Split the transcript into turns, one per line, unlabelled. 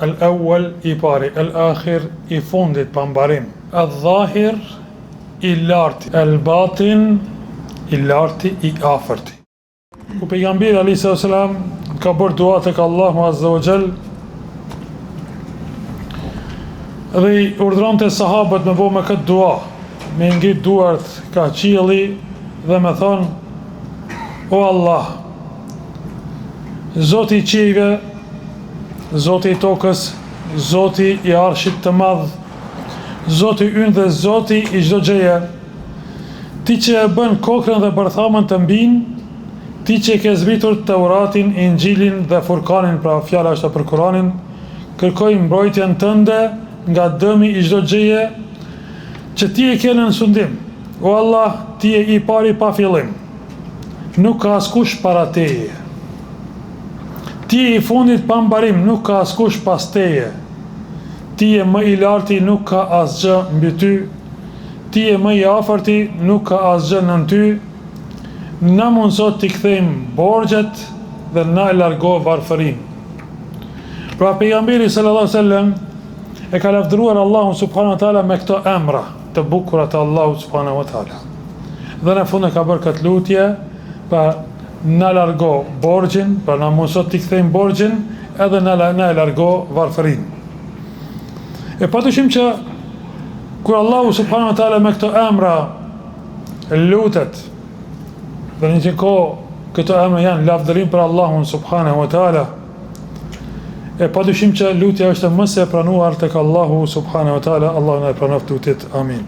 al-awwal i pari, al-akhir i fundit pa mbarim, al-dhahir i larti, al-batin i larti i afërti. Ku pejgamberi alayhi salam ka bërë dua tek Allahu azza wa jall dhe i urdhronte sahabët me bëu me këtë dua, me ngrit duart ka qielli dhe me thonë: o Allah, Zoti i qiejve, Zoti i tokës, Zoti i arshit të madh, Zoti ynë dhe Zoti i çdo gjëje, ti që e bën kokrën dhe bërthamën të mbin, ti që ke zbritur Teuratin, Injilin dhe Furkanin, pra fjala është për Kur'anin, kërkoj mbrojtjen tënde nga dëmi i çdo gjëje që ti e ke në sundim. O Allah, ti je i pari pa fillim, nuk ka askush para teje. Ti je i fundit pa mbarim, nuk ka askush pas teje. Ti je më i larti, nuk ka asgjë mbi ty. Ti je më i afërti, nuk ka asgjë nën ty. Na mundso t'i kthejmë borxhet dhe na e largo varfërinë. Pra pejgamberi sallallahu alaihi wasallam e ka lavdëruar Allahun subhanahu wa taala me këto emra të bukura të Allahut subhanahu wa taala. Dhe në fund e ka bërë këtë lutje, pa na largo borxhin, pra na mundso t'i kthejmë borxhin, edhe na e largo varfërinë. E patyshim që kur Allahu subhanahu wa taala me këto emra lutet, dhe një kohë këto emra janë lavdërim për Allahun subhanahu wa taala, e padyshim që lutja është më së pranuar tek Allahu subhanahu wa taala. Allahu na e pranoft lutjet. Amin.